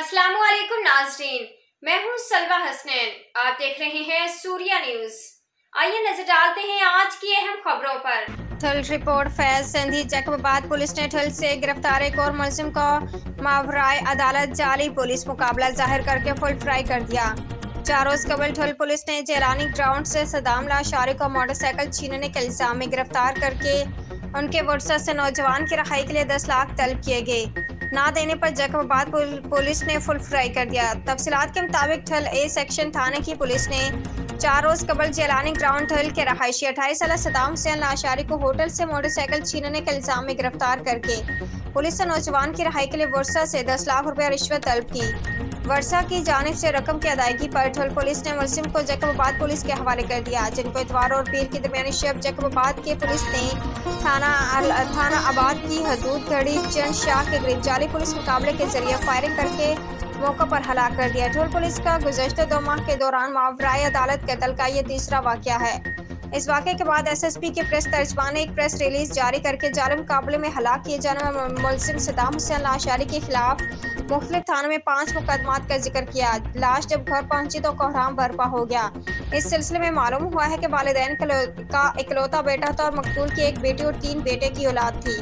अस्सलाम वालेकुम नाज़रीन, मैं हूँ सलवा हसनैन। आप देख रहे हैं सूर्या न्यूज़। आइए नजर डालते हैं आज की अहम खबरों पर। ठल रिपोर्ट फैज सिंधी जैकबाबाद पुलिस ने ठल से गिरफ्तार एक और मुलजिम को मावराए अदालत जाली पुलिस मुकाबला जाहिर करके फुल फ्राई कर दिया। 4 रोज कबल ठल पुलिस ने जेलानी ग्राउंड से सदाम लाशारी को मोटरसाइकिल छीनने के इल्जाम में गिरफ्तार करके उनके वर्सा से नौजवान की रहाई के लिए 10 लाख तलब किए गए। ना देने पर जैकबाबाद पुलिस ने फुल फ्राई कर दिया। तफसीलात के मुताबिक ठल ए सेक्शन थाने की पुलिस ने 4 रोज कबल जेलानी ग्राउंड ठल के रहायशी 28 साल सदाम हुसैन लाशारी को होटल से मोटरसाइकिल छीनने के इल्जाम में गिरफ्तार करके पुलिस ने नौजवान की रहाई के लिए वर्सा से 10 लाख रुपए रिश्वत तलब की। वर्सा की जानिब से रकम की अदायगी पर ठल पुलिस ने मुलजिम को जैकबाबाद पुलिस के हवाले कर दिया, जिनको इतवार और पीर की दरमियानी शब जैकबाबाद के पुलिस ने थाना आबाद की हदूद घड़ी चंद शाह के करीब जाली पुलिस मुकाबले के जरिए फायरिंग करके मौके पर हलाक कर दिया। ठोल पुलिस का गुज़श्ता 2 माह के दौरान मावराए अदालत कत्ल का ये तीसरा वाक़या है। इस वाक़े के बाद एसएसपी के प्रेस तर्जमान ने एक प्रेस रिलीज जारी करके जाली मुकाबले में हलाक किए जाने वाले मुलजिम सदाम हुसैन लाशारी के खिलाफ मुख्तलिफ थानों में 5 मुकदमात का जिक्र किया। लाश जब घर पहुंची तो कोहराम बर्पा हो गया। इस सिलसिले में मालूम हुआ है कि वालिदैन का इकलौता बेटा था और मकतूल की एक बेटी और 3 बेटे की औलाद थी।